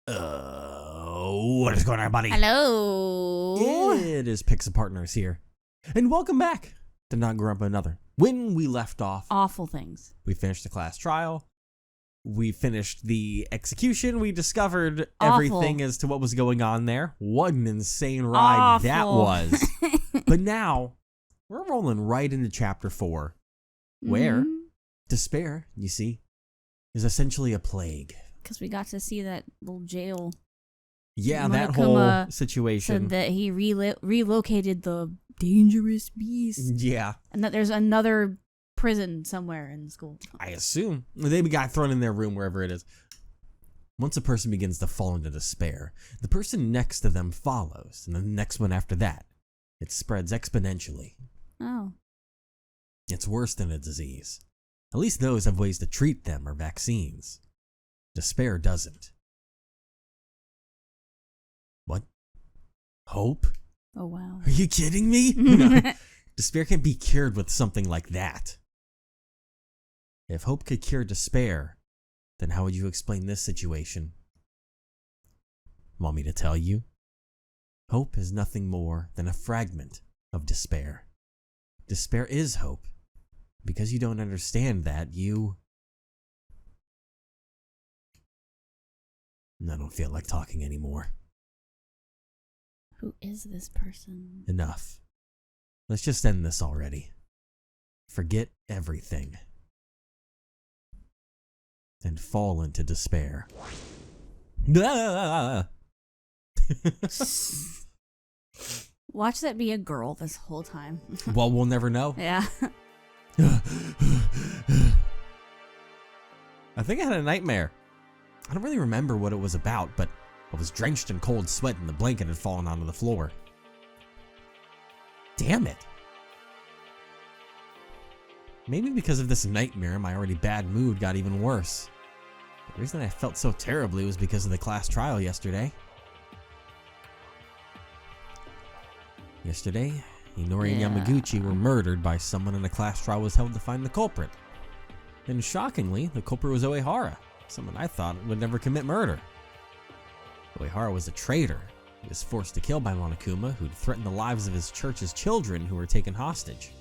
What is going on, buddy? Hello. It is Pixel Partners here. And welcome back to Danganronpa Another. When we left off, Awful things. we finished the class trial. We finished the execution. We discovered everything as to what was going on there. What an insane ride that was. But now, we're rolling right into Chapter 4, where despair, you see, is essentially a plague. Because we got to see that little jail. Yeah, that Monokuma whole situation. said that he relocated the dangerous beast. Yeah. And that there's another prison somewhere in the school. I assume. They got thrown in their room, wherever it is. Once a person begins to fall into despair, the person next to them follows, and the next one after that. It spreads exponentially. Oh. It's worse than a disease. At least those have ways to treat them or vaccines. Despair doesn't. What? Hope? Oh, wow. Are you kidding me? No. Despair can't be cured with something like that. If hope could cure despair, then how would you explain this situation? Want me to tell you? Hope is nothing more than a fragment of despair. Despair is hope. Because you don't understand that, I don't feel like talking anymore. Who is this person? Enough. Let's just end this already. Forget everything. And fall into despair. Watch that be a girl this whole time. Well, we'll never know. Yeah. I think I had a nightmare. I don't really remember what it was about, but I was drenched in cold sweat and the blanket had fallen onto the floor. Damn it. Maybe because of this nightmare, my already bad mood got even worse. The reason I felt so terribly was because of the class trial yesterday. Yesterday, Inori and Yamaguchi were murdered by someone and a class trial was held to find the culprit. And shockingly, the culprit was Oehara, someone I thought would never commit murder. Oehara was a traitor. He was forced to kill by Monokuma, who'd threatened the lives of his church's children who were taken hostage.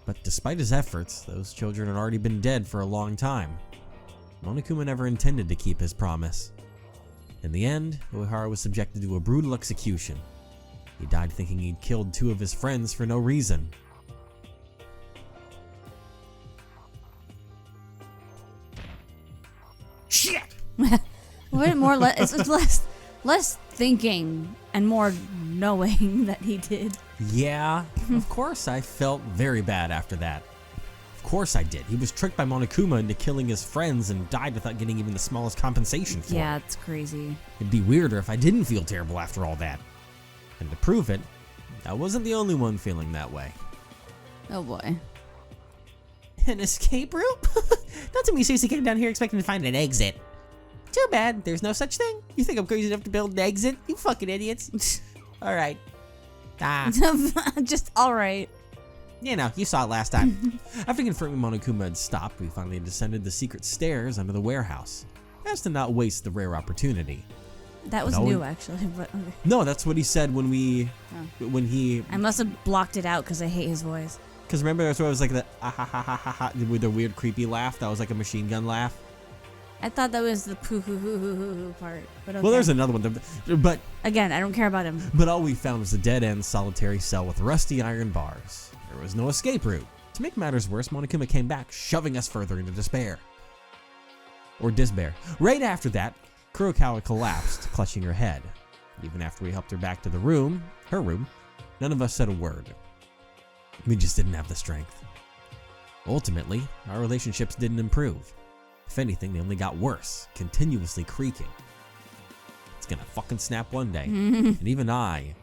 But despite his efforts, those children had already been dead for a long time. Monokuma never intended to keep his promise. In the end, Oehara was subjected to a brutal execution. He died thinking he'd killed two of his friends for no reason. Shit! It's less thinking and more knowing that he did. Yeah, of course I felt very bad after that. Of course I did. He was tricked by Monokuma into killing his friends and died without getting even the smallest compensation for it. Yeah, it's crazy. It'd be weirder if I didn't feel terrible after all that. And to prove it, I wasn't the only one feeling that way. Oh boy. An escape route? Don't tell me you seriously came down here expecting to find an exit. Too bad, there's no such thing. You think I'm crazy enough to build an exit? You fucking idiots. Alright. Just alright. You know, you saw it last time. After confirming Monokuma had stopped, we finally descended the secret stairs under the warehouse, as to not waste the rare opportunity. That was new, actually. But okay. No, that's what he said when he... I must have blocked it out because I hate his voice. Because remember, that's where I was like the with the weird creepy laugh. That was like a machine gun laugh. I thought that was the poo hoo hoo hoo hoo part. But okay. Well, there's another one. But again, I don't care about him. But all we found was a dead-end solitary cell with rusty iron bars. There was no escape route. To make matters worse, Monokuma came back, shoving us further into despair. Or despair. Right after that, Kurokawa collapsed, clutching her head. Even after we helped her back to her room, none of us said a word. We just didn't have the strength. Ultimately, our relationships didn't improve. If anything, they only got worse, continuously creaking. It's gonna fucking snap one day. And even I,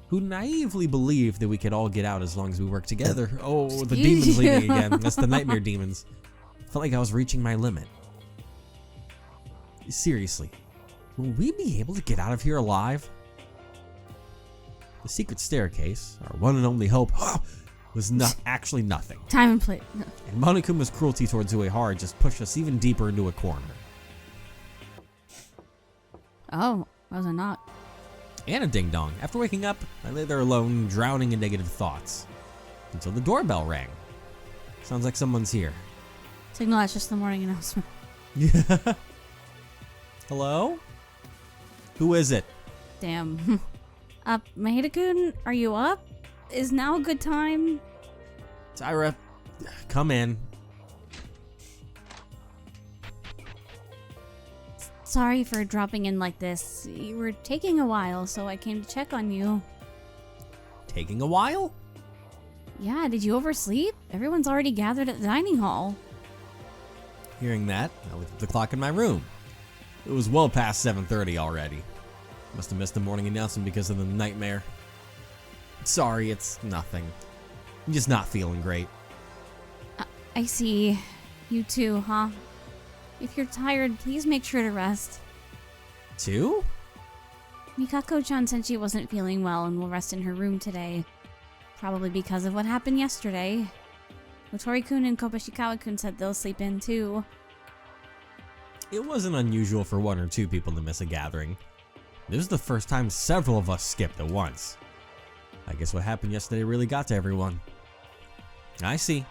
who naively believed that we could all get out as long as we work together. Oh, the demons leaving again. That's the nightmare demons. Felt like I was reaching my limit. Seriously, will we be able to get out of here alive? The secret staircase, our one and only hope, was actually nothing. Time and place. And Monokuma's cruelty towards Uehara just pushed us even deeper into a corner. Oh, was I not? And a ding-dong. After waking up, I lay there alone, drowning in negative thoughts. Until the doorbell rang. Sounds like someone's here. Signal, that's just the morning announcement. Yeah. Hello? Who is it? Damn. Maheda-kun, are you up? Is now a good time? Tyra, come in. Sorry for dropping in like this. You were taking a while, so I came to check on you. Taking a while? Yeah, did you oversleep? Everyone's already gathered at the dining hall. Hearing that, I looked at the clock in my room. It was well past 7:30 already. Must have missed the morning announcement because of the nightmare. Sorry, it's nothing. I'm just not feeling great. I see. You too, huh? If you're tired, please make sure to rest. Two? Mikako-chan said she wasn't feeling well and will rest in her room today. Probably because of what happened yesterday. Motori-kun and Kobashi-kawa-kun said they'll sleep in too. It wasn't unusual for 1 or 2 people to miss a gathering. This was the first time several of us skipped at once. I guess what happened yesterday really got to everyone. I see.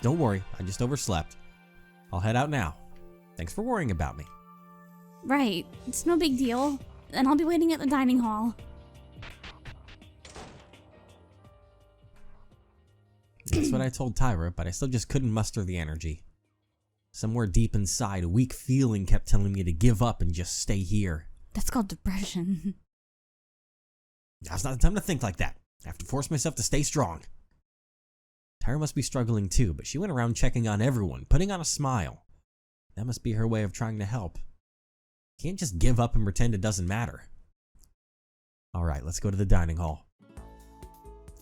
Don't worry, I just overslept. I'll head out now. Thanks for worrying about me. Right, it's no big deal. And I'll be waiting at the dining hall. That's what I told Tyra, but I still just couldn't muster the energy. Somewhere deep inside, a weak feeling kept telling me to give up and just stay here. That's called depression. Now's not the time to think like that. I have to force myself to stay strong. Tyra must be struggling too, but she went around checking on everyone, putting on a smile. That must be her way of trying to help. Can't just give up and pretend it doesn't matter. Alright, let's go to the dining hall.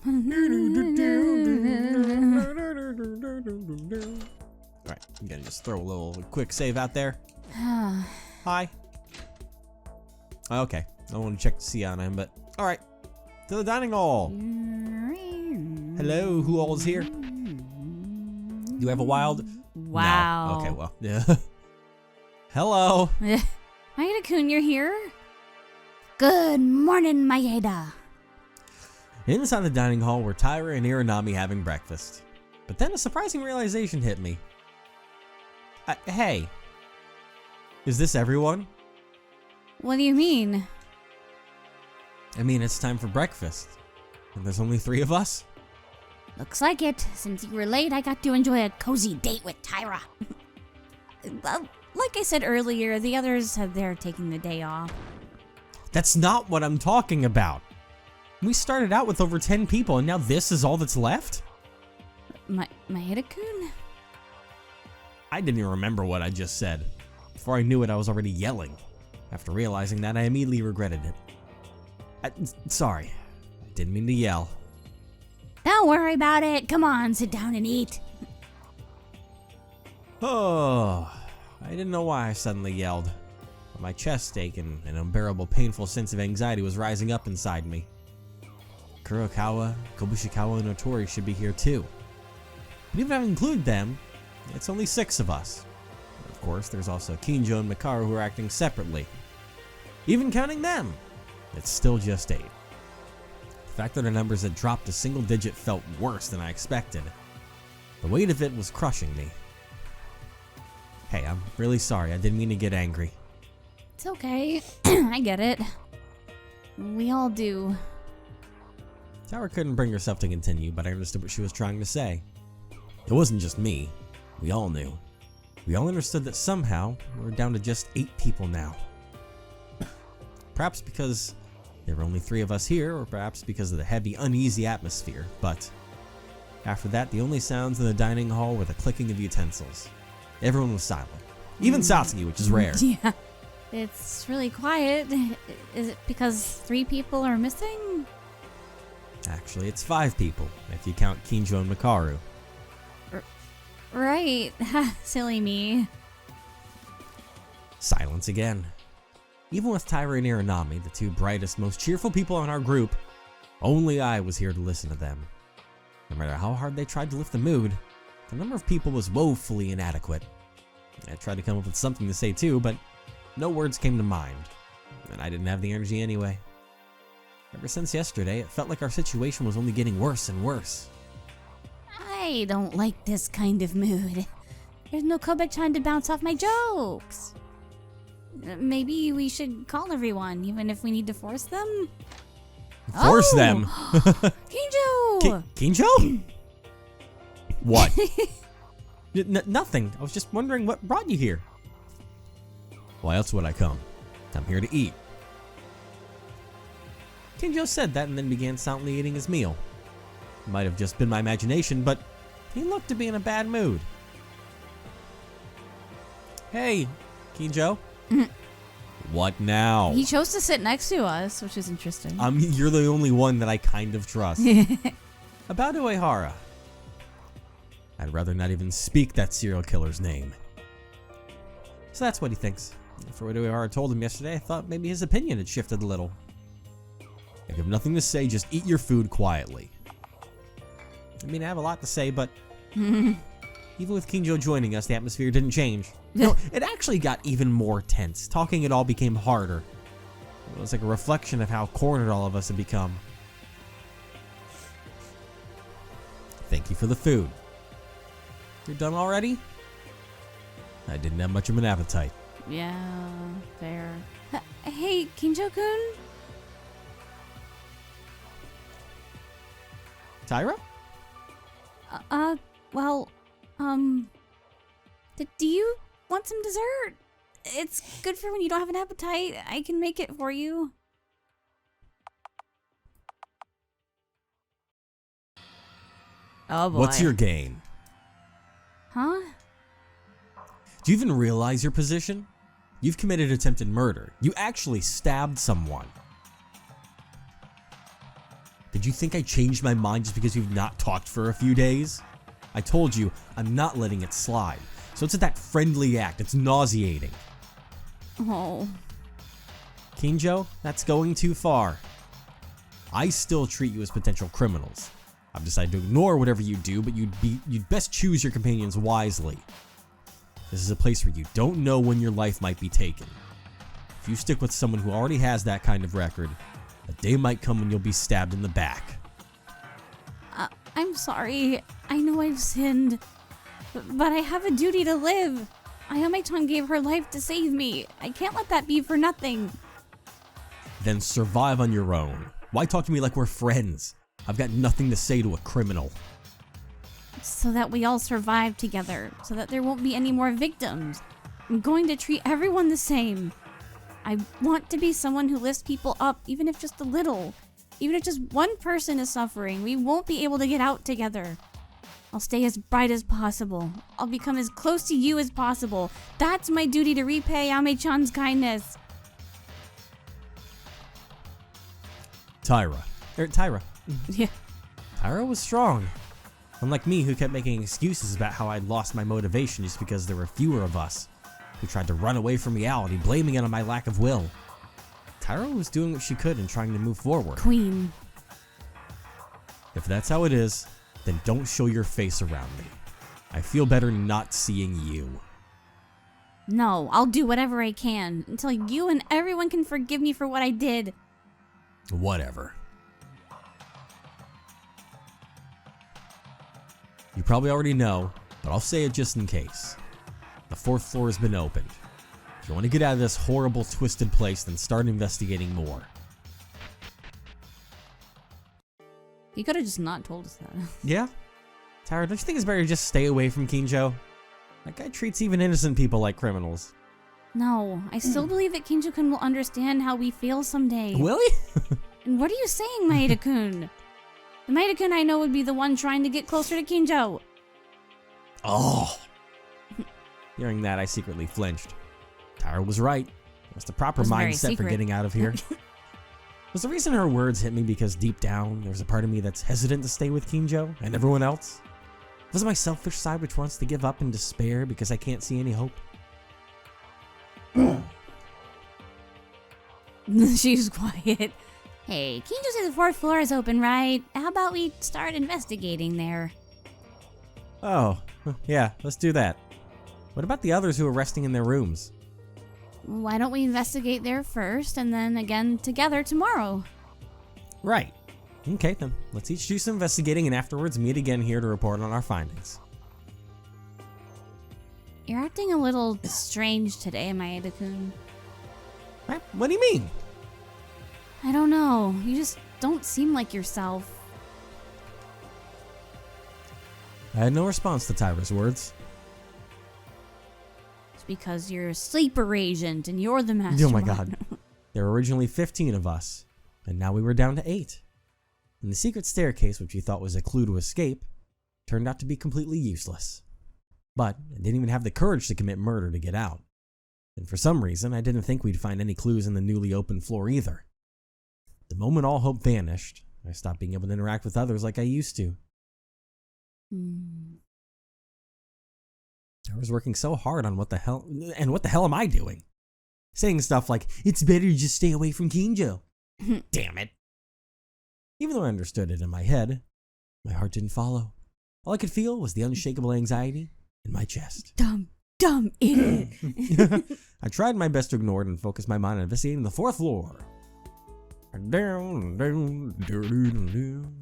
Alright, I'm gonna just throw a little quick save out there. Hi. Okay, I want to check to see on him, but alright. To the dining hall. Hello, who all is here? Do you have a wild? Wow. No. Okay, well, yeah. Hello. Maeda-kun, you're here? Good morning, Maeda. Inside the dining hall were Tyra and Iranami having breakfast. But then a surprising realization hit me. Hey. Is this everyone? What do you mean? I mean, it's time for breakfast. And there's only 3 of us? Looks like it. Since you were late, I got to enjoy a cozy date with Tyra. Like I said earlier, the others said they're taking the day off. That's not what I'm talking about. We started out with over 10 people and now this is all that's left? Maeda-kun? I didn't even remember what I just said. Before I knew it, I was already yelling. After realizing that, I immediately regretted it. Sorry. I didn't mean to yell. Don't worry about it. Come on, sit down and eat. Oh, I didn't know why I suddenly yelled. My chest ached and an unbearable, painful sense of anxiety was rising up inside me. Kurokawa, Kobushikawa, and Otori should be here too. But even if I include them, it's only 6 of us. Of course, there's also Kinjo and Mekaru who are acting separately. Even counting them, it's still just 8. The fact that our numbers had dropped a single digit felt worse than I expected. The weight of it was crushing me. Hey, I'm really sorry. I didn't mean to get angry. It's okay. I get it. We all do. Tower couldn't bring herself to continue, but I understood what she was trying to say. It wasn't just me. We all knew. We all understood that somehow we're down to just 8 people now. Perhaps because there were only 3 of us here, or perhaps because of the heavy, uneasy atmosphere, but after that, the only sounds in the dining hall were the clicking of utensils. Everyone was silent. Even Satsuki, which is rare. Yeah. It's really quiet. Is it because 3 people are missing? Actually, it's 5 people, if you count Kinjo and Mekaru. Right. Silly me. Silence again. Even with Tyra and Iranami, the 2 brightest, most cheerful people in our group, only I was here to listen to them. No matter how hard they tried to lift the mood, the number of people was woefully inadequate. I tried to come up with something to say too, but no words came to mind. and I didn't have the energy anyway. Ever since yesterday, it felt like our situation was only getting worse and worse. I don't like this kind of mood. There's no Kobe-chan to bounce off my jokes. Maybe we should call everyone, even if we need to force them? Force them? Kinjo! Kinjo? What? Nothing. I was just wondering what brought you here. Why else would I come? I'm here to eat. Kinjo said that and then began silently eating his meal. It might have just been my imagination, but he looked to be in a bad mood. Hey, Kinjo. What now? He chose to sit next to us, which is interesting. You're the only one that I kind of trust. About Uehara. I'd rather not even speak that serial killer's name. So that's what he thinks. For what Uehara told him yesterday, I thought maybe his opinion had shifted a little. If you have nothing to say, just eat your food quietly. I mean, I have a lot to say, but even with Kinjo joining us, the atmosphere didn't change. No, it actually got even more tense. Talking at all became harder. It was like a reflection of how cornered all of us had become. Thank you for the food. You're done already? I didn't have much of an appetite. Yeah, fair. Hey, Kinjo-kun? Tyra? Well, do you want some dessert? It's good for when you don't have an appetite. I can make it for you. Oh boy. What's your game? Huh? Do you even realize your position? You've committed attempted murder. You actually stabbed someone. Did you think I changed my mind just because you've not talked for a few days? I told you, I'm not letting it slide. So it's that friendly act. It's nauseating. Oh. Kinjo, that's going too far. I still treat you as potential criminals. I've decided to ignore whatever you do, but you'd best choose your companions wisely. This is a place where you don't know when your life might be taken. If you stick with someone who already has that kind of record, a day might come when you'll be stabbed in the back. I'm sorry. I know I've sinned. But I have a duty to live. Ayame-chan gave her life to save me. I can't let that be for nothing. Then survive on your own. Why talk to me like we're friends? I've got nothing to say to a criminal. So that we all survive together. So that there won't be any more victims. I'm going to treat everyone the same. I want to be someone who lifts people up, even if just a little. Even if just one person is suffering, we won't be able to get out together. I'll stay as bright as possible. I'll become as close to you as possible. That's my duty to repay Ame-chan's kindness. Tyra. Yeah. Tyra was strong. Unlike me, who kept making excuses about how I'd lost my motivation just because there were fewer of us, who tried to run away from reality, blaming it on my lack of will. Tyra was doing what she could and trying to move forward. Queen. If that's how it is, then don't show your face around me. I feel better not seeing you. No, I'll do whatever I can until you and everyone can forgive me for what I did. Whatever. You probably already know, but I'll say it just in case. The 4th floor has been opened. If you want to get out of this horrible, twisted place, then start investigating more. You could have just not told us that. Yeah? Tyra, don't you think it's better to just stay away from Kinjo? That guy treats even innocent people like criminals. No, I still believe that Kinjo-kun will understand how we feel someday. Will he? And what are you saying, Maeda-kun? The Maeda-kun I know would be the one trying to get closer to Kinjo. Oh. Hearing that, I secretly flinched. Tyra was right. It was the proper mindset for getting out of here. Was the reason her words hit me because deep down, there's a part of me that's hesitant to stay with Kinjo and everyone else? Was it my selfish side which wants to give up in despair because I can't see any hope? She's quiet. Hey, Kinjo said the 4th floor is open, right? How about we start investigating there? Oh, yeah, let's do that. What about the others who are resting in their rooms? why don't we investigate there first and then again together tomorrow? Right. Okay, then. Let's each do some investigating and afterwards meet again here to report on our findings. You're acting a little strange today, Maeda-kun. What do you mean? I don't know. You just don't seem like yourself. I had no response to Tyra's words. It's because you're a sleeper agent and you're the master. Oh my god. There were originally 15 of us, and now we were down to 8. And the secret staircase, which we thought was a clue to escape, turned out to be completely useless. But I didn't even have the courage to commit murder to get out. And for some reason, I didn't think we'd find any clues in the newly opened floor either. The moment all hope vanished, I stopped being able to interact with others like I used to. I was working so hard on what the hell am I doing? Saying stuff like, it's better to just stay away from Kinjo. Damn it. Even though I understood it in my head, my heart didn't follow. All I could feel was the unshakable anxiety in my chest. Dumb idiot. I tried my best to ignore it and focus my mind on investigating the 4th floor.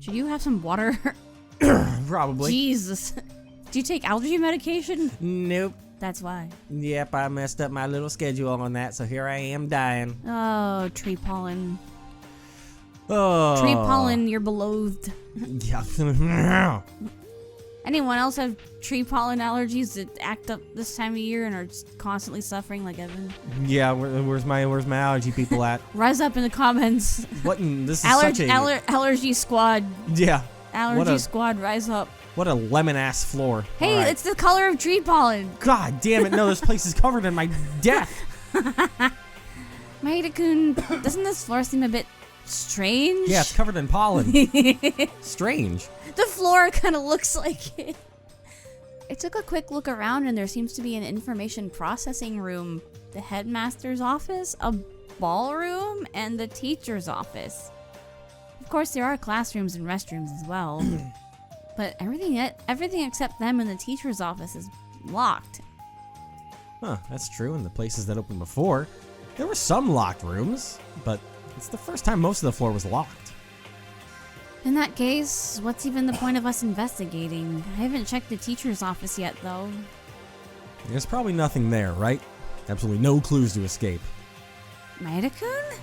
Should you have some water? Probably. Jesus. Do you take allergy medication? Nope. That's why. Yep, I messed up my little schedule on that, so here I am dying. Oh, tree pollen. Oh. Tree pollen, you're beloathed. Yeah. Anyone else have tree pollen allergies that act up this time of year and are just constantly suffering like Evan? Yeah, where's my allergy people at? Rise up in the comments. What? This is such a allergy squad. Yeah. Allergy squad, rise up. What a lemon ass floor. Hey, right. It's the color of tree pollen. God damn it! No, this place is covered in my death. Maeda-kun, doesn't this floor seem a bit strange? Yeah, it's covered in pollen. Strange. The floor kind of looks like it. I took a quick look around and there seems to be an information processing room, the headmaster's office, a ballroom, and the teacher's office. Of course, there are classrooms and restrooms as well. But everything except them and the teacher's office is locked. Huh, that's true. In the places that opened before, there were some locked rooms, but it's the first time most of the floor was locked. In that case, what's even the point of us investigating? I haven't checked the teacher's office yet, though. There's probably nothing there, right? Absolutely no clues to escape. Maeda-kun?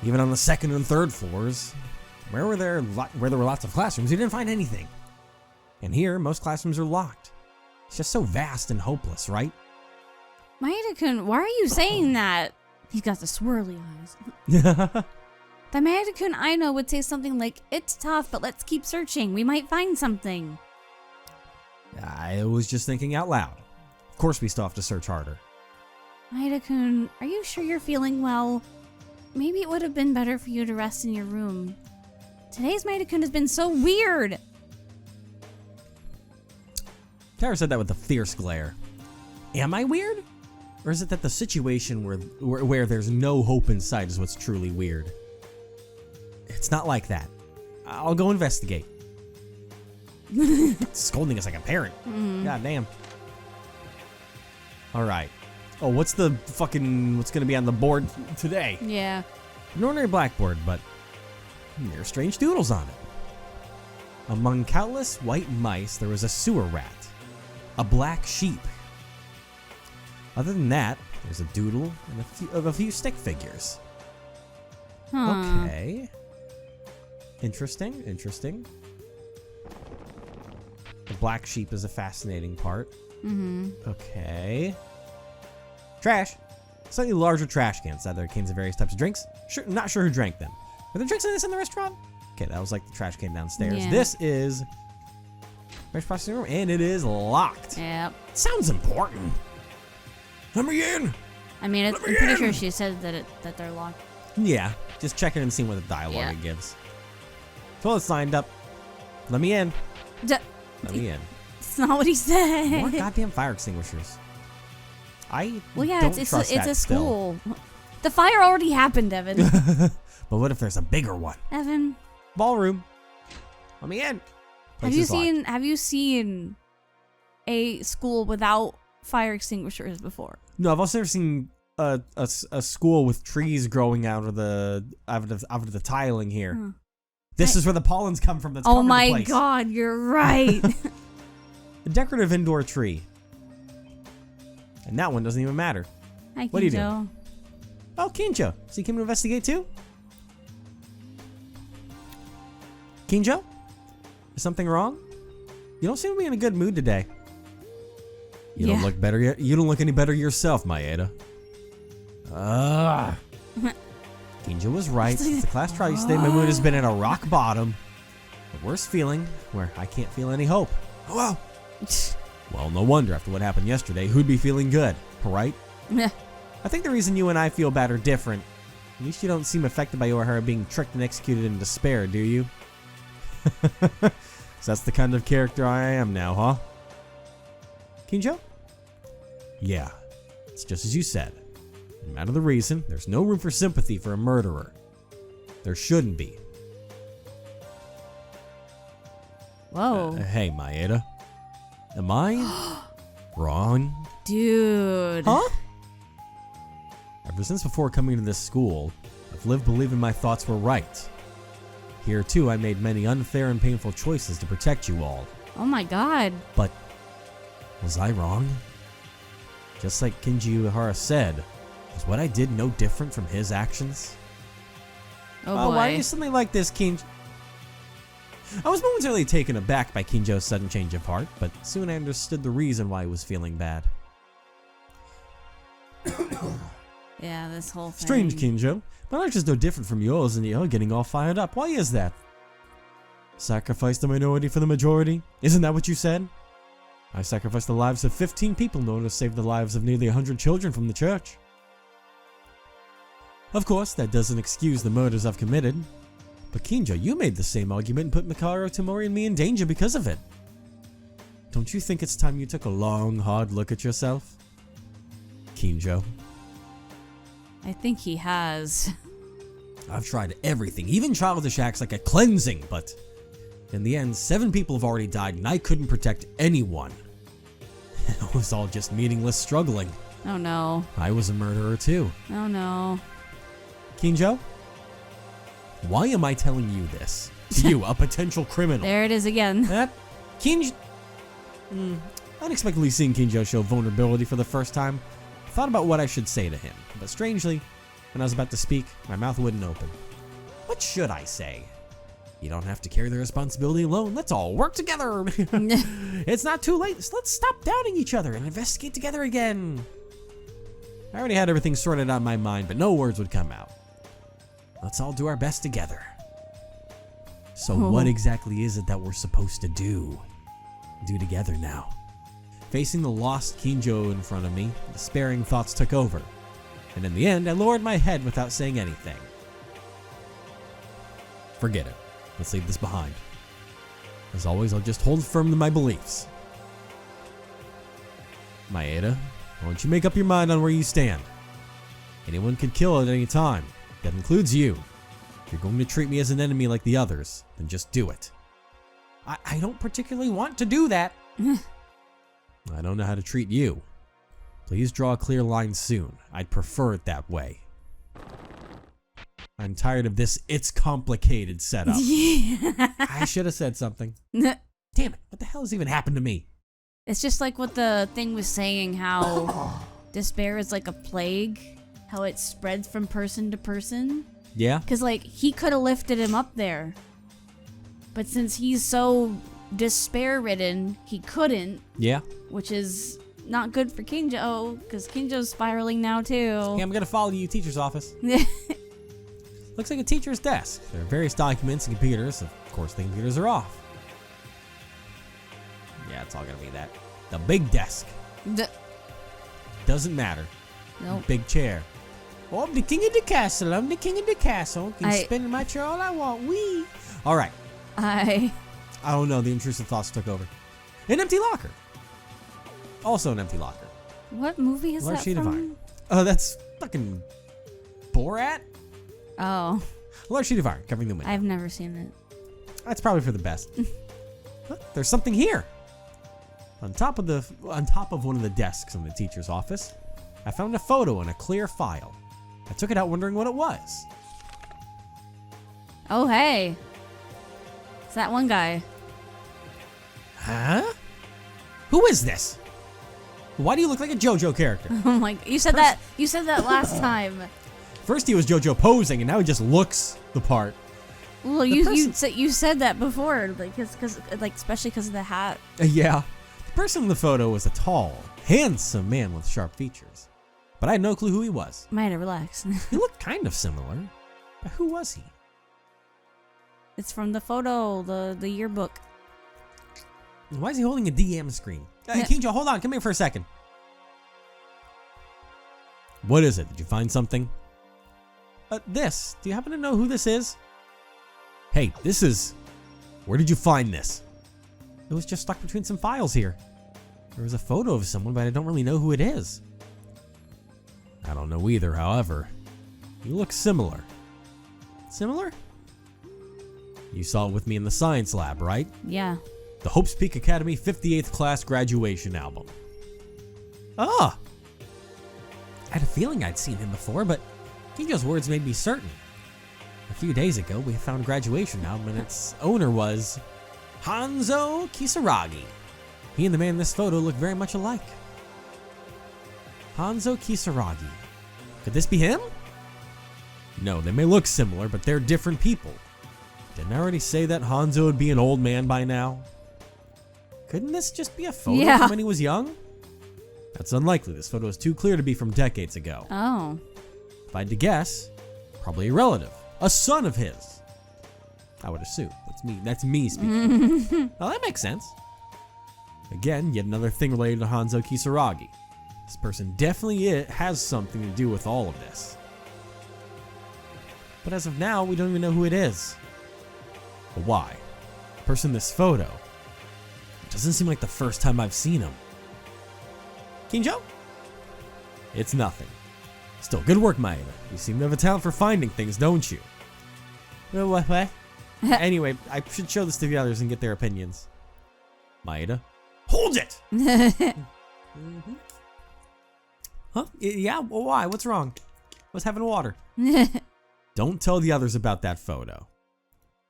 Even on the 2nd and 3rd floors, where there were lots of classrooms, you didn't find anything. And here, most classrooms are locked. It's just so vast and hopeless, right? Maeda-kun, why are you saying that? He's got the swirly eyes. The Maeda-kun I know would say something like, it's tough, but let's keep searching. We might find something. I was just thinking out loud. Of course we still have to search harder. Maeda-kun, are you sure you're feeling well? Maybe it would have been better for you to rest in your room. Today's Maeda-kun has been so weird. Tara said that with a fierce glare. Am I weird? Or is it that the situation where there's no hope in sight is what's truly weird? It's not like that. I'll go investigate. Scolding us like a parent. God damn. Alright. Oh, what's gonna be on the board today? Yeah. An ordinary blackboard, but there are strange doodles on it. Among countless white mice, there was a sewer rat. A black sheep. Other than that, there's a doodle and a few stick figures. Huh. Okay. Interesting. The black sheep is a fascinating part. Okay. Trash. Slightly larger trash cans. Other cans of various types of drinks. Not sure who drank them. Were there drinks in this in the restaurant? Okay, that was like the trash can downstairs. Yeah. This is beverage processing room, and it is locked. Yep. Sounds important. Let me in. I mean, I'm pretty sure she said that they're locked. Yeah, just checking and seeing what the dialogue it gives. Toilet's lined up. Let me in. Let me in. It's not what he said. More goddamn fire extinguishers. It's a school. The fire already happened, Evan. But what if there's a bigger one? Evan. Ballroom. Let me in. Have you seen a school without fire extinguishers before? No, I've also never seen a school with trees growing out of the tiling here. This is where the pollens come from. That's oh covered my the place. god, you're right. A decorative indoor tree. And that one doesn't even matter. Hi, What are you Kinjo. doing? Oh, Kinjo. So you came to investigate too? Kinjo? Is something wrong? You don't seem to be in a good mood today. You don't look better yet. You don't look any better yourself, Maeda. Kinjo was right. Since the class trial yesterday, my mood has been at a rock bottom. The worst feeling where I can't feel any hope. Oh, wow. Well, no wonder after what happened yesterday, who'd be feeling good, right? I think the reason you and I feel bad are different. At least you don't seem affected by your hair being tricked and executed in despair, do you? So that's the kind of character I am now, huh? Kinjo? Yeah, it's just as you said. No matter the reason, there's no room for sympathy for a murderer. There shouldn't be. Whoa. Hey, Maeda. Am I wrong? Dude. Huh? Ever since before coming to this school, I've lived believing my thoughts were right. Here too, I made many unfair and painful choices to protect you all. Oh my god. But was I wrong? Just like Kinji Uehara said, was what I did no different from his actions? Oh boy. Why are you suddenly like this, Kinjo? I was momentarily taken aback by Kinjo's sudden change of heart, but soon I understood the reason why he was feeling bad. Yeah, this whole thing. Strange, Kinjo. My life is no different from yours, and you're getting all fired up. Why is that? Sacrifice the minority for the majority? Isn't that what you said? I sacrificed the lives of 15 people in order to save the lives of nearly 100 children from the church. Of course, that doesn't excuse the murders I've committed. But Kinjo, you made the same argument and put Mekaru, Tamori, and me in danger because of it. Don't you think it's time you took a long, hard look at yourself? Kinjo. I think he has. I've tried everything, even childish acts like a cleansing, but in the end, 7 people have already died and I couldn't protect anyone. It was all just meaningless struggling. Oh no. I was a murderer too. Oh no. Kinjo? Why am I telling you this? To you, a potential criminal. There it is again. Kinjo... Unexpectedly seeing Kinjo show vulnerability for the first time, I thought about what I should say to him, but strangely, when I was about to speak, my mouth wouldn't open. What should I say? You don't have to carry the responsibility alone. Let's all work together. It's not too late. So let's stop doubting each other and investigate together again. I already had everything sorted out in my mind, but no words would come out. Let's all do our best together. So what exactly is it that we're supposed to do? Do together now. Facing the lost Kinjo in front of me, despairing thoughts took over. And in the end, I lowered my head without saying anything. Forget it. Let's leave this behind. As always, I'll just hold firm to my beliefs. Maeda, why don't you make up your mind on where you stand? Anyone could kill at any time. That includes you. If you're going to treat me as an enemy like the others, then just do it. I don't particularly want to do that. I don't know how to treat you. Please draw a clear line soon. I'd prefer it that way. I'm tired of this it's complicated setup. I should have said something. Damn it, what the hell has even happened to me? It's just like what the thing was saying, how despair is like a plague. How it spreads from person to person. Yeah? Because, like, he could have lifted him up there. But since he's so despair-ridden, he couldn't. Yeah? Which is not good for Kinjo, because Kinjo's spiraling now, too. Yeah, I'm gonna follow you, teacher's office. Looks like a teacher's desk. There are various documents and computers. Of course, the computers are off. Yeah, it's all gonna be that. The big desk. Doesn't matter. Nope. Big chair. Oh, I'm the king of the castle. I'm the king of the castle. I can spin in my chair all I want. Wee. All right. I don't know. The intrusive thoughts took over. An empty locker. Also an empty locker. What movie is Large that sheet from? of iron. Oh, that's fucking Borat? Oh. A large sheet of iron covering the window. I've never seen it. That's probably for the best. There's something here. On top of one of the desks in the teacher's office, I found a photo in a clear file. I took it out wondering what it was. Oh, hey. It's that one guy. Huh? Who is this? Why do you look like a JoJo character? Oh my, you said that last time. First he was JoJo posing, and now he just looks the part. Well, you said that before, like, especially because of the hat. Yeah. The person in the photo was a tall, handsome man with sharp features. But I had no clue who he was. Maida, relax. He looked kind of similar. But who was he? It's from the photo, the yearbook. Why is he holding a DM screen? Kinjo, hold on. Come here for a second. What is it? Did you find something? This. Do you happen to know who this is? Hey, this is... Where did you find this? It was just stuck between some files here. There was a photo of someone, but I don't really know who it is. I don't know either, however. You look similar. Similar? You saw it with me in the science lab, right? Yeah. The Hopes Peak Academy 58th class graduation album. Ah! I had a feeling I'd seen him before, but Kinjo's words made me certain. A few days ago, we found a graduation album, and its owner was Hanzo Kisaragi. He and the man in this photo look very much alike. Hanzo Kisaragi. Could this be him? No, they may look similar, but they're different people. Didn't I already say that Hanzo would be an old man by now? Couldn't this just be a photo from when he was young? That's unlikely. This photo is too clear to be from decades ago. Oh. If I had to guess, probably a relative. A son of his. I would assume. That's me speaking. Well, that makes sense. Again, yet another thing related to Hanzo Kisaragi. This person definitely has something to do with all of this. But as of now, we don't even know who it is. But why? The person in this photo. It doesn't seem like the first time I've seen him. Kinjo? It's nothing. Still, good work, Maida. You seem to have a talent for finding things, don't you? What? Anyway, I should show this to the others and get their opinions. Maida? Hold it! Huh? Yeah? Well, why? What's wrong? What's having water? Don't tell the others about that photo.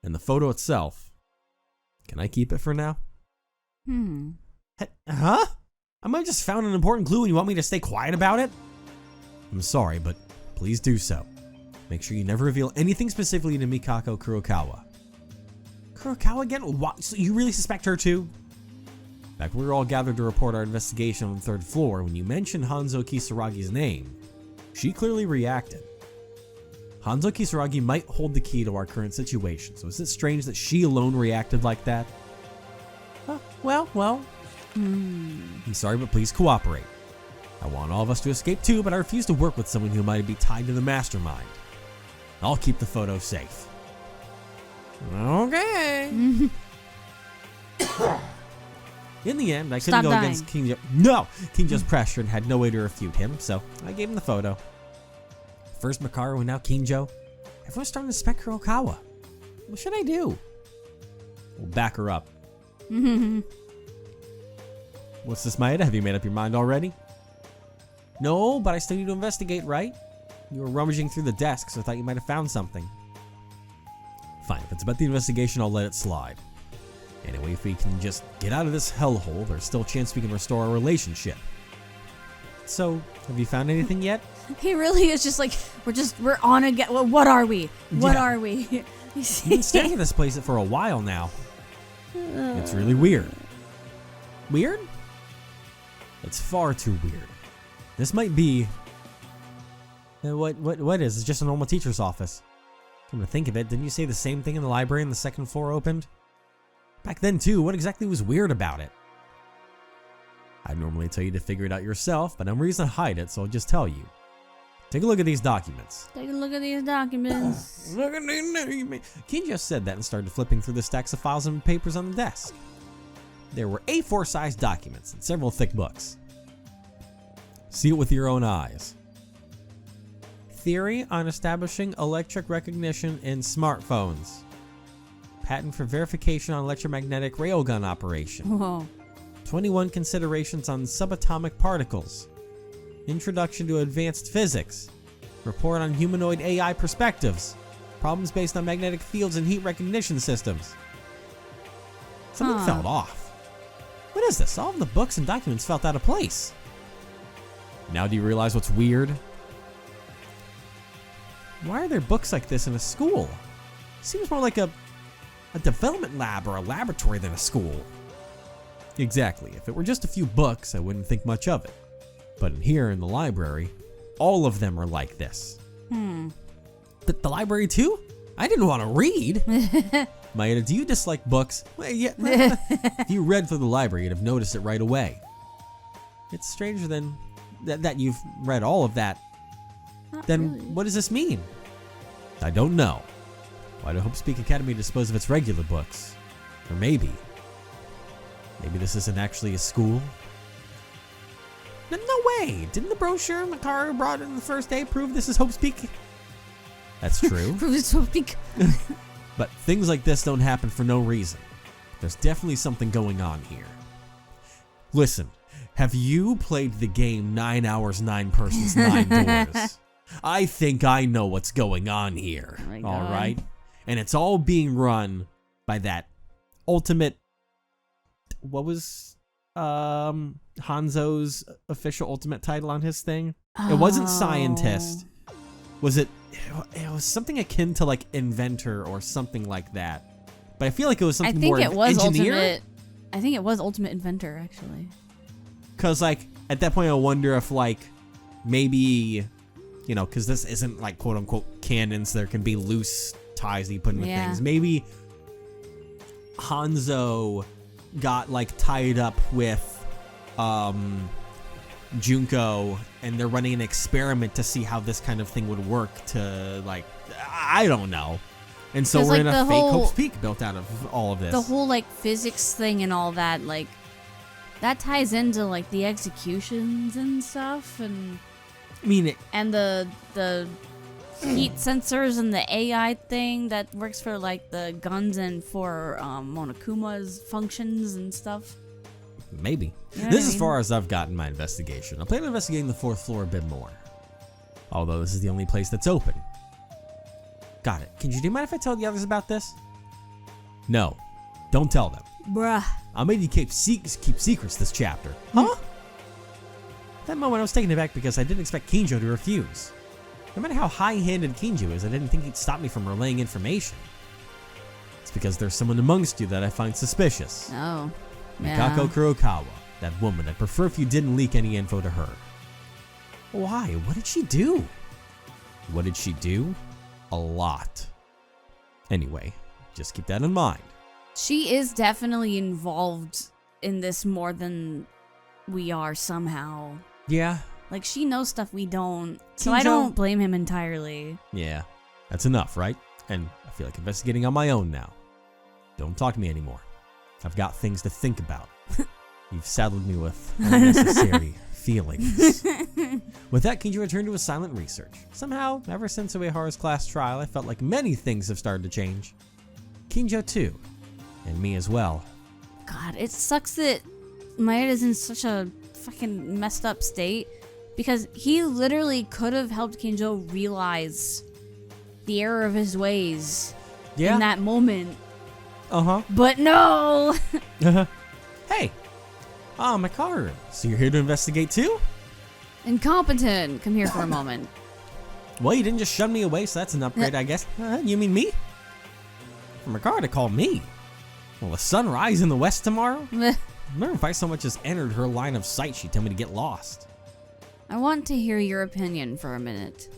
And the photo itself. Can I keep it for now? Huh? I might have just found an important clue and you want me to stay quiet about it? I'm sorry, but please do so. Make sure you never reveal anything specifically to Mikako Kurokawa. Kurokawa again? What? So you really suspect her too? Back when we were all gathered to report our investigation on the 3rd floor, when you mentioned Hanzo Kisaragi's name, she clearly reacted. Hanzo Kisaragi might hold the key to our current situation, so is it strange that she alone reacted like that? Well. I'm sorry, but please cooperate. I want all of us to escape too, but I refuse to work with someone who might be tied to the mastermind. I'll keep the photo safe. Okay. In the end, I couldn't go against Kinjo. No! Kinjo's pressure and had no way to refute him, so I gave him the photo. First Mekaru and now Kinjo. Everyone's starting to suspect Kurokawa. What should I do? We'll back her up. What's this, Maida? Have you made up your mind already? No, but I still need to investigate, right? You were rummaging through the desk, so I thought you might have found something. Fine, if it's about the investigation, I'll let it slide. Anyway, if we can just get out of this hellhole, there's still a chance we can restore our relationship. So, have you found anything yet? He really is just like, we're on again. Well, what are we? What are we? You've been staying at this place for a while now. It's really weird. Weird? It's far too weird. This might be... What is? It's just a normal teacher's office. Come to think of it, didn't you say the same thing in the library and the 2nd floor opened? Back then too, what exactly was weird about it? I'd normally tell you to figure it out yourself, but no reason to hide it, so I'll just tell you. Take a look at these documents. Take a look at these documents. Look at these documents. King just said that and started flipping through the stacks of files and papers on the desk. There were A4-sized documents and several thick books. See it with your own eyes. Theory on establishing electric recognition in smartphones. Patent for verification on electromagnetic railgun operation. Whoa. 21 considerations on subatomic particles. Introduction to Advanced Physics. Report on Humanoid AI Perspectives. Problems based on magnetic fields and heat recognition systems. Something felt off. What is this? All of the books and documents felt out of place. Now do you realize what's weird? Why are there books like this in a school? Seems more like a development lab or a laboratory than a school. Exactly. If it were just a few books, I wouldn't think much of it. But in here in the library, all of them are like this. The library too? I didn't want to read. Maeda, do you dislike books? Well, yeah. If you read through the library, you'd have noticed it right away. It's stranger than that you've read all of that. Then really. What does this mean? I don't know. Why do Hope Speak Academy dispose of its regular books? Or maybe this isn't actually a school? No way! Didn't the brochure Mekaru brought in the first day prove this is Hope Speak? That's true. Prove this Hope Speak. But things like this don't happen for no reason. There's definitely something going on here. Listen, have you played the game 9 Hours, 9 Persons, 9 Doors? I think I know what's going on here. Oh my God. All right? And it's all being run by that ultimate... What was Hanzo's official ultimate title on his thing? It wasn't scientist. Was it... It was something akin to like inventor or something like that. But I feel like it was something more engineer. I think it was ultimate inventor, actually. Because like at that point I wonder if like maybe, you know, because this isn't like quote unquote canon, so there can be loose ties that you put into things. Maybe Hanzo got like tied up with Junko, and they're running an experiment to see how this kind of thing would work to like, I don't know. And so we're like in a fake Hope's Peak built out of all of this. The whole like physics thing and all that, like that ties into like the executions and stuff, and I mean and the heat sensors and the AI thing that works for like the guns and for Monokuma's functions and stuff. Maybe. You know This is as far as I've gotten my investigation. I plan on investigating the 4th floor a bit more. Although this is the only place that's open. Got it. Can you do you mind if I tell the others about this? No. Don't tell them. Bruh. I made you keep secrets this chapter. Huh? That moment I was taken aback because I didn't expect Kinjo to refuse. No matter how high-handed Kinjo is, I didn't think he'd stop me from relaying information. It's because there's someone amongst you that I find suspicious. Oh. Mikako Kurokawa, that woman. I'd prefer if you didn't leak any info to her. Why? What did she do? What did she do? A lot. Anyway, just keep that in mind. She is definitely involved in this more than we are somehow. Yeah. Like, she knows stuff we don't, so Kinjo. I don't blame him entirely. Yeah. That's enough, right? And I feel like investigating on my own now. Don't talk to me anymore. I've got things to think about. You've saddled me with unnecessary feelings. With that, Kinjo returned to his silent research. Somehow, ever since Uehara's class trial, I felt like many things have started to change. Kinjo too. And me as well. God, it sucks that Maeda's in such a fucking messed up state, because he literally could have helped Kinjo realize the error of his ways in that moment. But no! Hey! Mekaru, so you're here to investigate too? Incompetent! Come here for a moment. Well, you didn't just shun me away, so that's an upgrade, I guess. You mean me? For Mekaru to call me? Will the sun rise in the west tomorrow? Remember, if I so much as entered her line of sight, she'd tell me to get lost. I want to hear your opinion for a minute.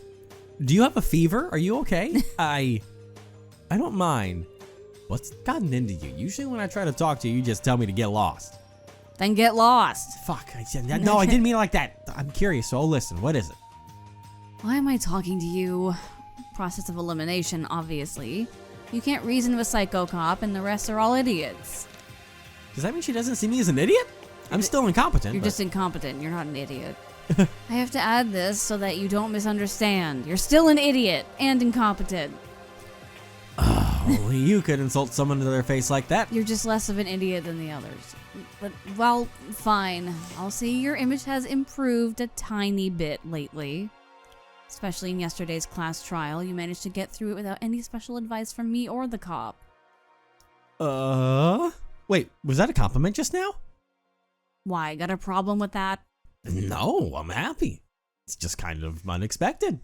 Do you have a fever? Are you okay? I don't mind. What's gotten into you? Usually when I try to talk to you, you just tell me to get lost. Then get lost. Fuck, I said that. No, I didn't mean it like that. I'm curious, so I'll listen. What is it? Why am I talking to you? Process of elimination, obviously. You can't reason with Psycho Cop, and the rest are all idiots. Does that mean she doesn't see me as an idiot? I'm still incompetent. You're just incompetent. You're not an idiot. I have to add this so that you don't misunderstand. You're still an idiot and incompetent. Only you could insult someone to their face like that. You're just less of an idiot than the others. But, well, fine. I'll say your image has improved a tiny bit lately. Especially in yesterday's class trial, you managed to get through it without any special advice from me or the cop. Wait, was that a compliment just now? Why, got a problem with that? No, I'm happy. It's just kind of unexpected.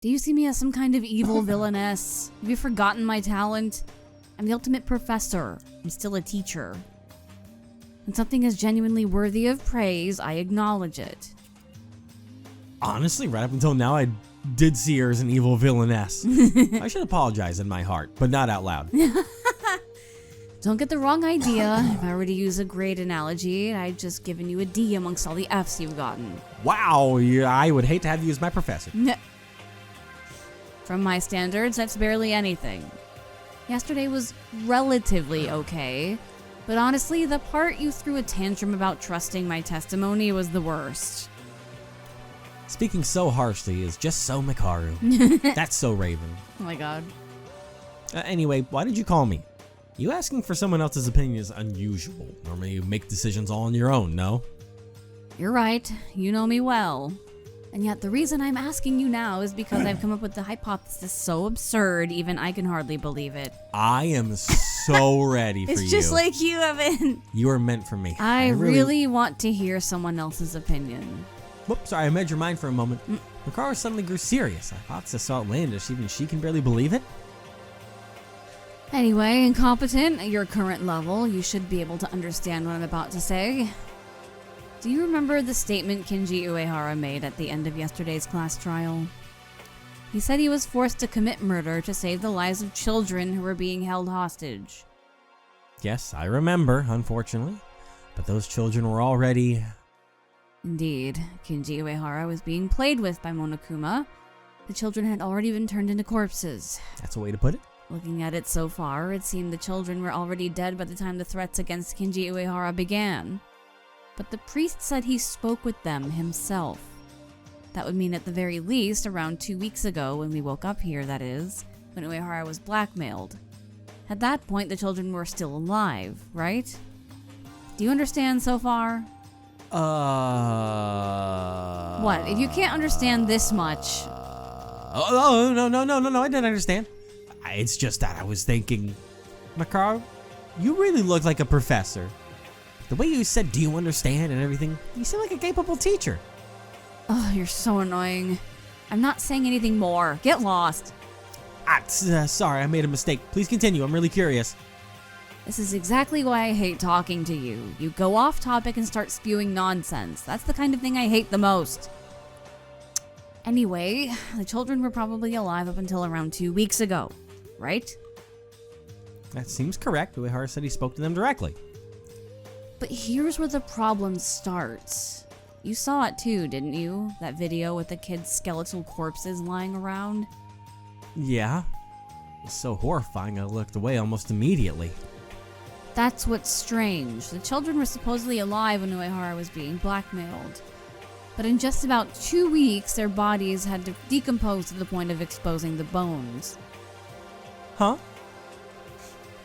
Do you see me as some kind of evil villainess? Have you forgotten my talent? I'm the ultimate professor. I'm still a teacher. When something is genuinely worthy of praise, I acknowledge it. Honestly, right up until now, I did see her as an evil villainess. I should apologize in my heart, but not out loud. Don't get the wrong idea. If I were to use a grade analogy, I'd just given you a D amongst all the Fs you've gotten. Wow, I would hate to have you as my professor. From my standards, that's barely anything. Yesterday was relatively okay, but honestly, the part you threw a tantrum about trusting my testimony was the worst. Speaking so harshly is just so Mekaru. That's so Raven. Oh my god. Anyway, why did you call me? You asking for someone else's opinion is unusual. Normally you make decisions all on your own, no? You're right. You know me well. And yet the reason I'm asking you now is because I've come up with the hypothesis so absurd, even I can hardly believe it. I am so ready for you. It's just like you, Evan. You are meant for me. I really want to hear someone else's opinion. Whoops, sorry, I read your mind for a moment. Mekaru suddenly grew serious. I thought this so outlandish, even she can barely believe it. Anyway, incompetent, at your current level, you should be able to understand what I'm about to say. Do you remember the statement Kinji Uehara made at the end of yesterday's class trial? He said he was forced to commit murder to save the lives of children who were being held hostage. Yes, I remember, unfortunately. But those children were already... Indeed, Kinji Uehara was being played with by Monokuma. The children had already been turned into corpses. That's a way to put it. Looking at it so far, it seemed the children were already dead by the time the threats against Kinji Uehara began. But the priest said he spoke with them himself. That would mean at the very least around 2 weeks ago when we woke up here, that is, when Uehara was blackmailed. At that point, the children were still alive, right? Do you understand so far? What? If you can't understand this much... No, I didn't understand. It's just that I was thinking, Mekaru, you really look like a professor. The way you said, do you understand and everything, you seem like a capable teacher. Oh, you're so annoying. I'm not saying anything more. Get lost. Sorry, I made a mistake. Please continue, I'm really curious. This is exactly why I hate talking to you. You go off topic and start spewing nonsense. That's the kind of thing I hate the most. Anyway, the children were probably alive up until around 2 weeks ago, right? That seems correct. Uehara said he spoke to them directly. But here's where the problem starts. You saw it too, didn't you? That video with the kids' skeletal corpses lying around? Yeah. It was so horrifying I looked away almost immediately. That's what's strange. The children were supposedly alive when Uehara was being blackmailed. But in just about 2 weeks, their bodies had to decompose to the point of exposing the bones. Huh?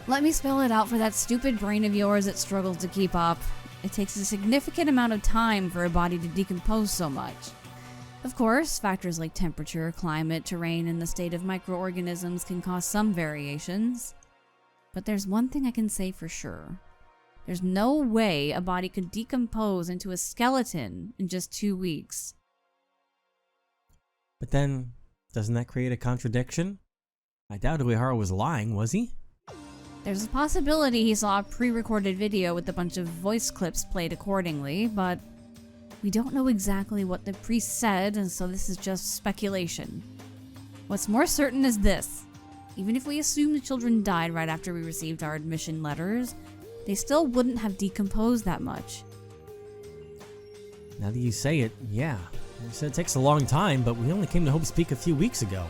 Let me spell it out for that stupid brain of yours that struggles to keep up. It takes a significant amount of time for a body to decompose so much. Of course, factors like temperature, climate, terrain, and the state of microorganisms can cause some variations. But there's one thing I can say for sure. There's no way a body could decompose into a skeleton in just 2 weeks. But then, doesn't that create a contradiction? I doubt Uehara was lying, was he? There's a possibility he saw a pre-recorded video with a bunch of voice clips played accordingly, but we don't know exactly what the priest said, and so this is just speculation. What's more certain is this. Even if we assume the children died right after we received our admission letters, they still wouldn't have decomposed that much. Now that you say it, yeah. You said it takes a long time, but we only came to Hope's Peak a few weeks ago.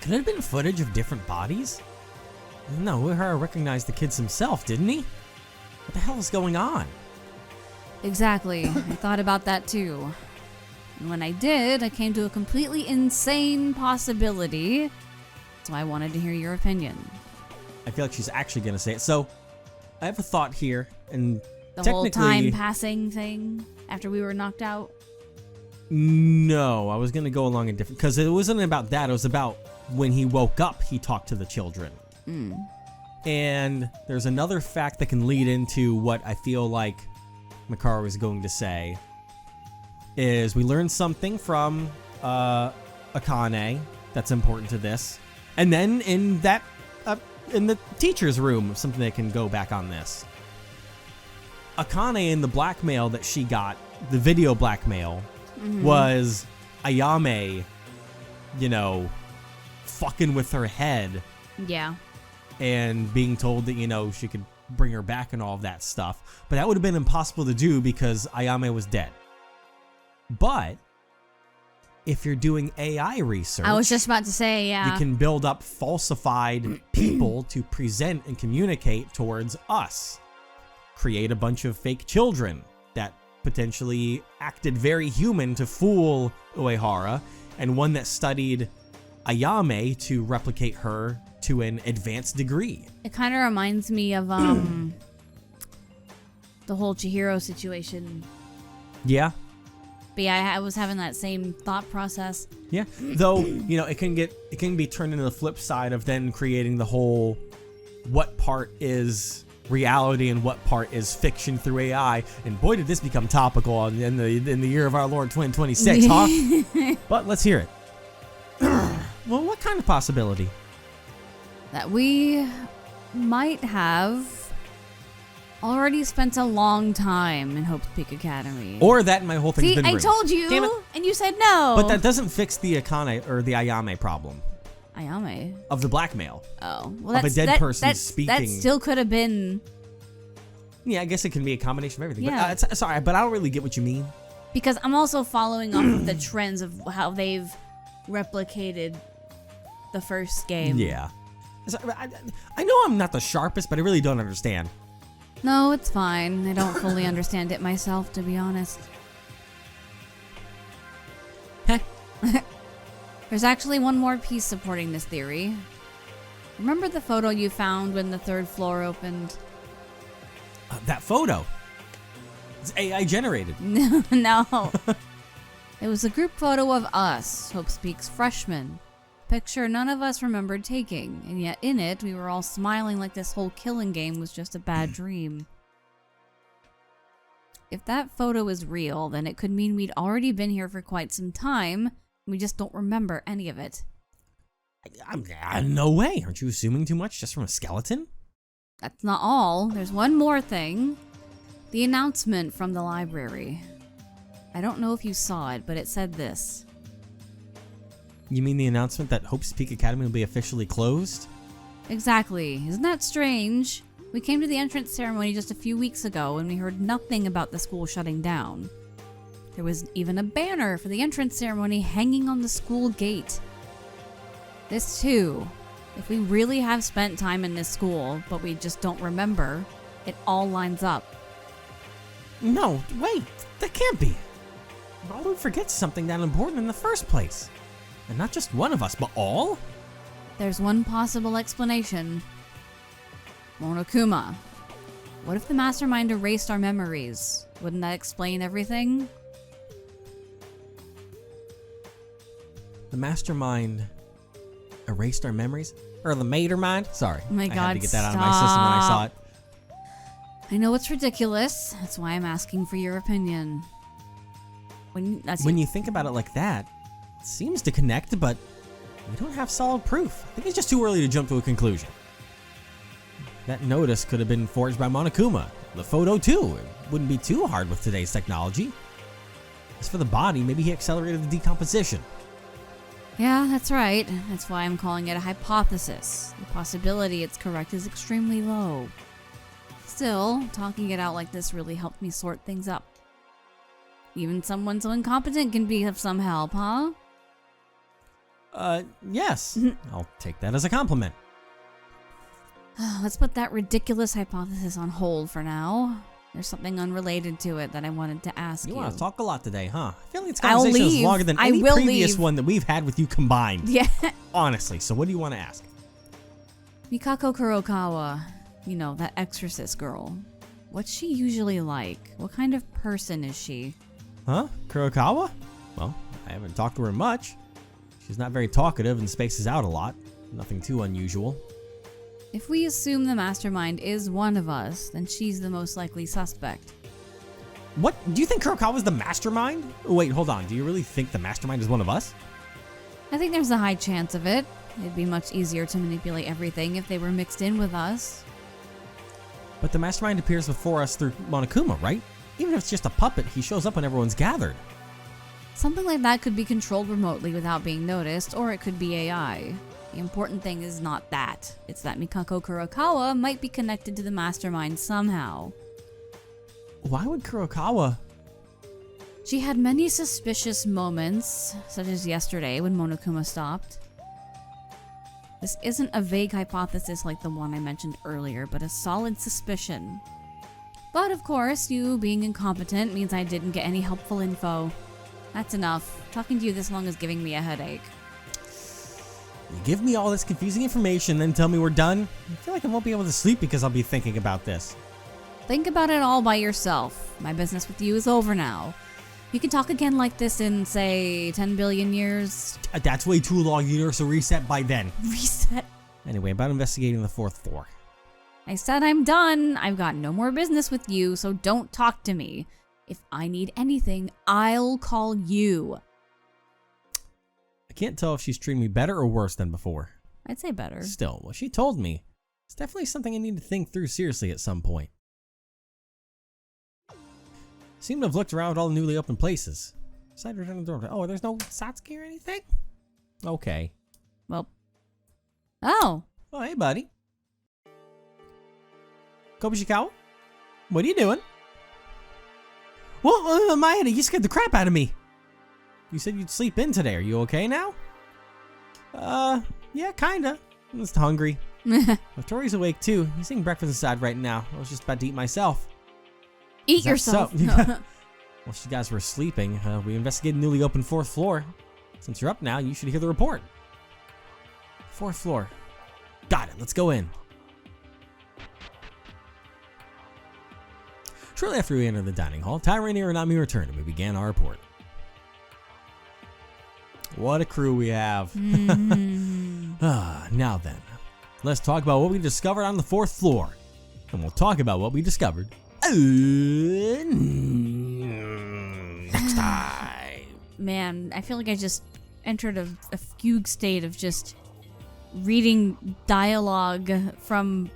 Could it have been footage of different bodies? No, Uehara recognized the kids himself, didn't he? What the hell is going on? Exactly. I thought about that too. And when I did, I came to a completely insane possibility. It's That's why I wanted to hear your opinion. I feel like she's actually going to say it. So, I have a thought here, and The technically... whole time passing thing after we were knocked out? No, I was going to go along a different... Because it wasn't about that. It was about when he woke up, he talked to the children. And there's another fact that can lead into what I feel like Mekaru is going to say. Is we learned something from Akane that's important to this. And then in that... in the teacher's room, something that can go back on this. Akane in the blackmail that she got, the video blackmail, was Ayame, fucking with her head. Yeah. And being told that, she could bring her back and all of that stuff. But that would have been impossible to do because Ayame was dead. But if you're doing AI research... I was just about to say, yeah. You can build up falsified people to present and communicate towards us. Create a bunch of fake children that potentially acted very human to fool Uehara, and one that studied Ayame to replicate her to an advanced degree. It kind of reminds me of the whole Chihiro situation. Yeah. But yeah, I was having that same thought process. Yeah. Though, it can be turned into the flip side of then creating the whole what part is reality and what part is fiction through AI. And boy, did this become topical in the year of our Lord 2026, huh? But let's hear it. Well, what kind of possibility? That we might have already spent a long time in Hope's Peak Academy. Or that my whole thing's See, been I ruined. told you, Damn it. and you said no. But that doesn't fix the Akane or the Ayame problem. Ayame? Of the blackmail. Oh. Well, Of a dead person speaking. That still could have been... Yeah, I guess it can be a combination of everything. Yeah. But, sorry, but I don't really get what you mean. Because I'm also following off of the trends of how they've replicated the first game. Yeah. I know I'm not the sharpest, but I really don't understand. No, it's fine. I don't fully understand it myself, to be honest. Heh. There's actually one more piece supporting this theory. Remember the photo you found when the third floor opened? That photo. It's AI generated. No. It was a group photo of us, Hope Speaks freshmen. Picture none of us remembered taking, and yet in it, we were all smiling like this whole killing game was just a bad dream. If that photo is real, then it could mean we'd already been here for quite some time, and we just don't remember any of it. No way. Aren't you assuming too much just from a skeleton? That's not all. There's one more thing. The announcement from the library. I don't know if you saw it, but it said this. You mean the announcement that Hope's Peak Academy will be officially closed? Exactly. Isn't that strange? We came to the entrance ceremony just a few weeks ago and we heard nothing about the school shutting down. There was even a banner for the entrance ceremony hanging on the school gate. This too. If we really have spent time in this school, but we just don't remember, it all lines up. No, wait. That can't be. Why would we forget something that important in the first place? And not just one of us, but all? There's one possible explanation. Monokuma. What if the mastermind erased our memories? Wouldn't that explain everything? The mastermind erased our memories? Or the matermind? Sorry. Oh my God, I had to get that out of my system when I saw it. I know it's ridiculous. That's why I'm asking for your opinion. When you think about it like that, it seems to connect, but we don't have solid proof. I think it's just too early to jump to a conclusion. That notice could have been forged by Monokuma. The photo too. It wouldn't be too hard with today's technology. As for the body, maybe he accelerated the decomposition. Yeah, that's right. That's why I'm calling it a hypothesis. The possibility it's correct is extremely low. Still, talking it out like this really helped me sort things up. Even someone so incompetent can be of some help, huh? Yes. I'll take that as a compliment. Let's put that ridiculous hypothesis on hold for now. There's something unrelated to it that I wanted to ask you. You want to talk a lot today, huh? I feel like this I'll conversation is leave. longer than I any will previous leave. one that we've had with you combined. Yeah. Honestly, so what do you want to ask? Mikako Kurokawa, you know, that exorcist girl. What's she usually like? What kind of person is she? Huh? Kurokawa? Well, I haven't talked to her much. She's not very talkative and spaces out a lot. Nothing too unusual. If we assume the mastermind is one of us, then she's the most likely suspect. What? Do you think Kurokawa's the mastermind? Wait, hold on. Do you really think the mastermind is one of us? I think there's a high chance of it. It'd be much easier to manipulate everything if they were mixed in with us. But the mastermind appears before us through Monokuma, right? Even if it's just a puppet, he shows up when everyone's gathered. Something like that could be controlled remotely without being noticed, or it could be AI. The important thing is not that. It's that Mikako Kurokawa might be connected to the mastermind somehow. Why would Kurokawa... She had many suspicious moments, such as yesterday when Monokuma stopped. This isn't a vague hypothesis like the one I mentioned earlier, but a solid suspicion. But of course, you being incompetent means I didn't get any helpful info. That's enough. Talking to you this long is giving me a headache. You give me all this confusing information, then tell me we're done? I feel like I won't be able to sleep because I'll be thinking about this. Think about it all by yourself. My business with you is over now. You can talk again like this in, say, 10 billion years. That's way too long. The universe will reset by then. Reset. Anyway, about investigating the 4th floor. I said I'm done. I've got no more business with you, so don't talk to me. If I need anything, I'll call you. I can't tell if she's treating me better or worse than before. I'd say better. Still, what she told me, it's definitely something I need to think through seriously at some point. Seem to have looked around all the newly opened places. Decided to return to the door. Oh, there's no Satsuki or anything? Okay. Well. Oh. Oh, hey, buddy. Kobushikawa? What are you doing? Well, Maeda, you scared the crap out of me. You said you'd sleep in today. Are you okay now? Yeah, kinda. I'm just hungry. Well, Tori's awake too. He's eating breakfast inside right now. I was just about to eat myself. Eat yourself. So? While you guys were sleeping, we investigated the newly opened 4th floor. Since you're up now, you should hear the report. 4th floor. Got it. Let's go in. Shortly after we entered the dining hall, Tyra and Iranami returned and we began our report. What a crew we have. Now then, let's talk about what we discovered on the 4th floor. And we'll talk about what we discovered next time. Man, I feel like I just entered a fugue state of just reading dialogue from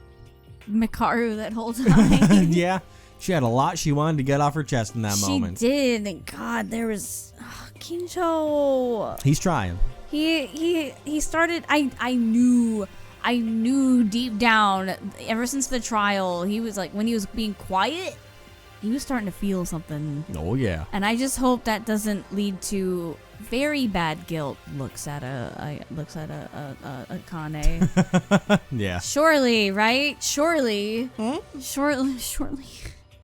Mekaru that whole time. Yeah, she had a lot she wanted to get off her chest in that moment. She did, and God, there was Kinjo. He's trying. He started. I knew deep down, ever since the trial, he was like, when he was being quiet, he was starting to feel something. Oh yeah. And I just hope that doesn't lead to very bad guilt. Looks at a Kane. Yeah. Surely, right? Surely. Hmm? Surely.